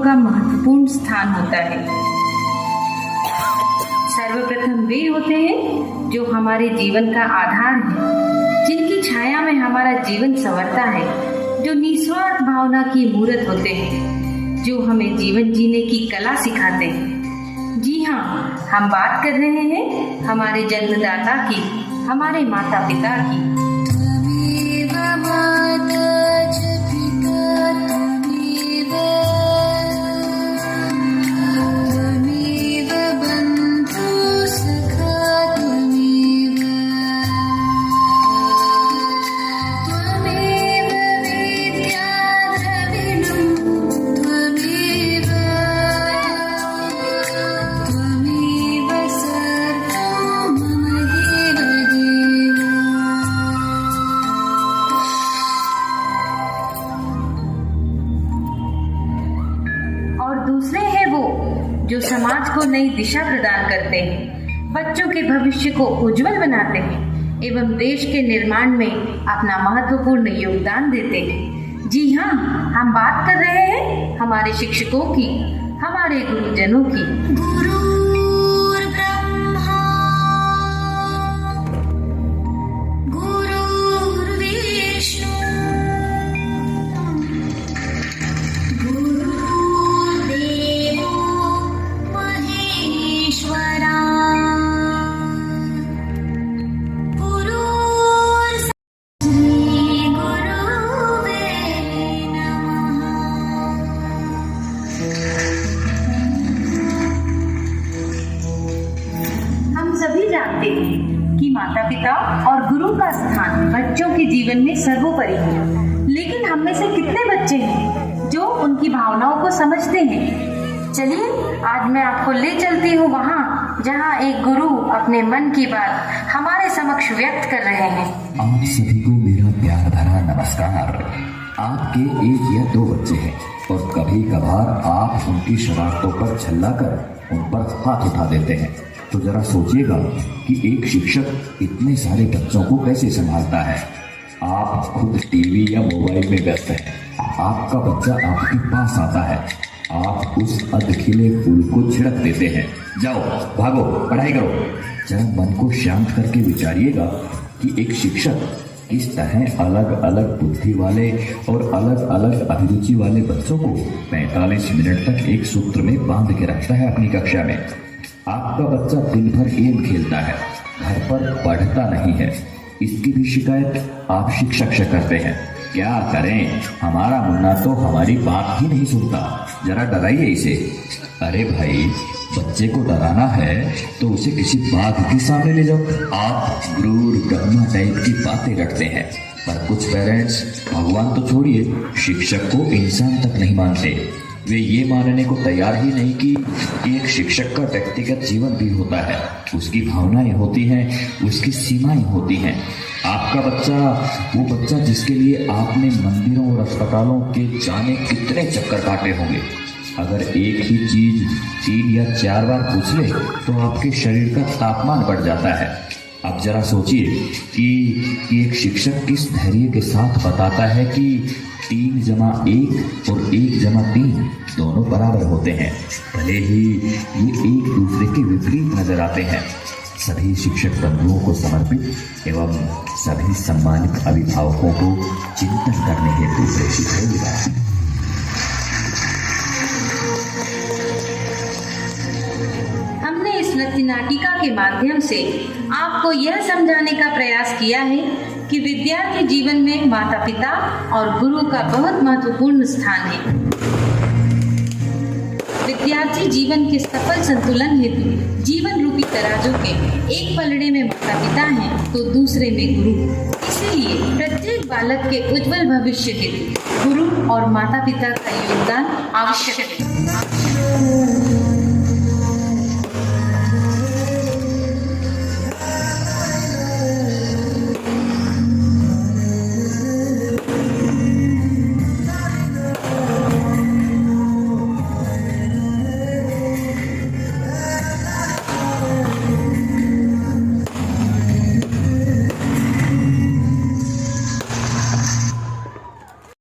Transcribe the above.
का महत्वपूर्ण स्थान होता है। सर्वप्रथम वे होते हैं जो हमारे जीवन का आधार है, जिनकी छाया में हमारा जीवन संवरता है, जो निस्वार्थ भावना की मूर्त होते हैं, जो हमें जीवन जीने की कला सिखाते हैं। जी हाँ, हम बात कर रहे हैं हमारे जन्मदाता की, हमारे माता पिता की। दूसरे हैं वो जो समाज को नई दिशा प्रदान करते हैं, बच्चों के भविष्य को उज्जवल बनाते हैं एवं देश के निर्माण में अपना महत्वपूर्ण योगदान देते हैं। जी हाँ, हम बात कर रहे हैं हमारे शिक्षकों की, हमारे गुरुजनों की। सभी जानते हैं कि माता पिता और गुरु का स्थान बच्चों के जीवन में सर्वोपरि है, लेकिन हम में से कितने बच्चे हैं जो उनकी भावनाओं को समझते हैं? चलिए आज मैं आपको ले चलती हूँ वहाँ जहाँ एक गुरु अपने मन की बात हमारे समक्ष व्यक्त कर रहे हैं। आप सभी को मेरा प्यार भरा नमस्कार। आपके एक या दो बच्चे हैं और कभी कभार आप उनकी शरारतों पर झल्ला कर उन पर हाथ उठा देते हैं, तो जरा सोचिएगा कि एक शिक्षक इतने सारे बच्चों को कैसे संभालता है। आप खुद टीवी या मोबाइल में व्यस्त हैं, आपका बच्चा आपके पास आता है, आप उस अधखिले फूल को छिड़क देते हैं, जाओ भागो पढ़ाई करो। जरा मन को शांत करके विचारिएगा कि एक शिक्षक किस तरह अलग अलग बुद्धि वाले और अलग अलग अभिरुचि वाले बच्चों को 45 मिनट तक एक सूत्र में बांध के रखता है अपनी कक्षा में। आपका बच्चा दिन भर गेम खेलता है, घर पर पढ़ता नहीं है, इसकी भी शिकायत आप शिक्षक से करते हैं। क्या करें, हमारा मुन्ना तो हमारी बात ही नहीं सुनता, जरा डराइए इसे। अरे भाई, बच्चे को डराना है तो उसे किसी बाघ के सामने ले जाओ। आप क्रूर ब्रह्मा टाइप की बातें रटते हैं, पर कुछ पेरेंट्स भगवान तो छोड़िए, शिक्षक को इंसान तक नहीं मानते। वे ये मानने को तैयार ही नहीं कि एक शिक्षक का व्यक्तिगत जीवन भी होता है, उसकी भावनाएं होती हैं, उसकी सीमाएं होती हैं। आपका बच्चा, वो बच्चा जिसके लिए आपने मंदिरों और अस्पतालों के जाने कितने चक्कर काटे होंगे, अगर एक ही चीज 3 या 4 बार पूछ ले तो आपके शरीर का तापमान बढ़ जाता है। अब जरा सोचिए कि एक शिक्षक किस धैर्य के साथ बताता है कि 3 + 1 और 1 + 3 दोनों बराबर होते हैं, भले ही ये एक दूसरे के विपरीत नजर आते हैं। सभी शिक्षक बंधुओं को समर्पित एवं सभी सम्मानित अभिभावकों को चिंतन करने हेतु प्रेषित है। हमने इस नृत्य नाटिका के माध्यम से आपको यह समझाने का प्रयास किया है कि विद्यार्थी जीवन में माता पिता और गुरु का बहुत महत्वपूर्ण स्थान है। विद्यार्थी जीवन के सफल संतुलन हेतु जीवन रूपी तराजू के एक पलड़े में माता पिता हैं तो दूसरे में गुरु। इसीलिए प्रत्येक बालक के उज्जवल भविष्य हेतु गुरु और माता पिता का योगदान आवश्यक है।